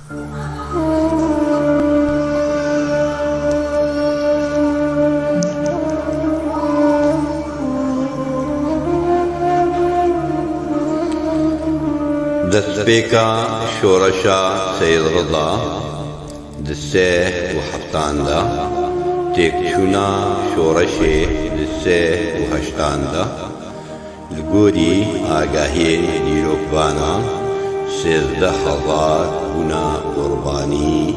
دەستپێکە شۆڕەشە سەیدڕڵا دسێ و هەفتاندا تێکچوونە شۆڕەشێ دسێ و هەشتاندا لە گۆری ئاگاهیێ دیرۆکبانە 13,000 بوونە قوربانی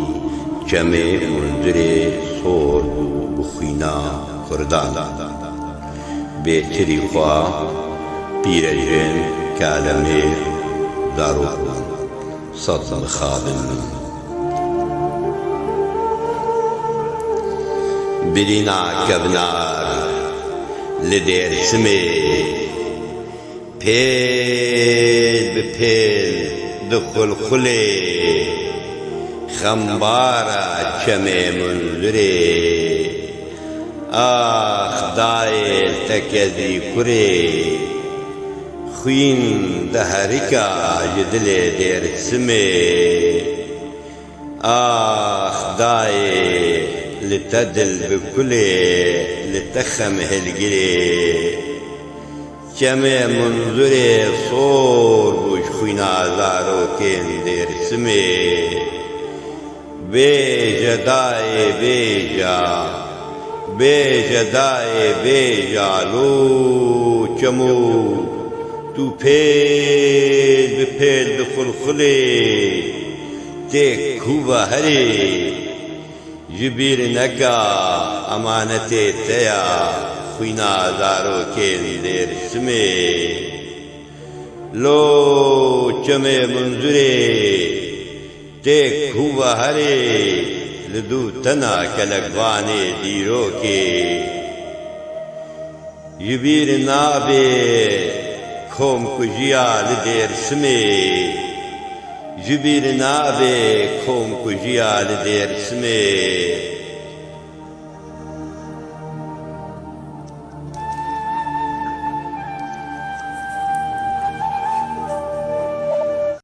جەمێ مندرێ سۆر و بخوینە کوردان بێتری خوا پیرەژێن کالەمێر داروان سەد مخابن برینا کەبنار لە دێرسمێ پێل بە پێل دخولخولێ خەمبارە چەمێ منزورێ ئاخ دایێ تەکەزی کوڕێ خوین دەهەریکە ji dilê dêrsimê ax dayê li te dil bi kulê li te xem hilgirê çemê munzurê sor bû ji xwîna zarokên dêrsimê bêje dayê bêje dayê bêje lû çemû تو پێل بە پێل دخولخولێ تێک کوبە هەرێ ji bîr neka emanetê te ya xwîna zarokên dêrsimê lo çemê munzurê têk kuba herê li dû tena kelekvanê dîrokê ji bîr nabe کۆمکوژیە لە دێرسمێ ji bîr nabe کۆمکوژیە لە دێرسمێ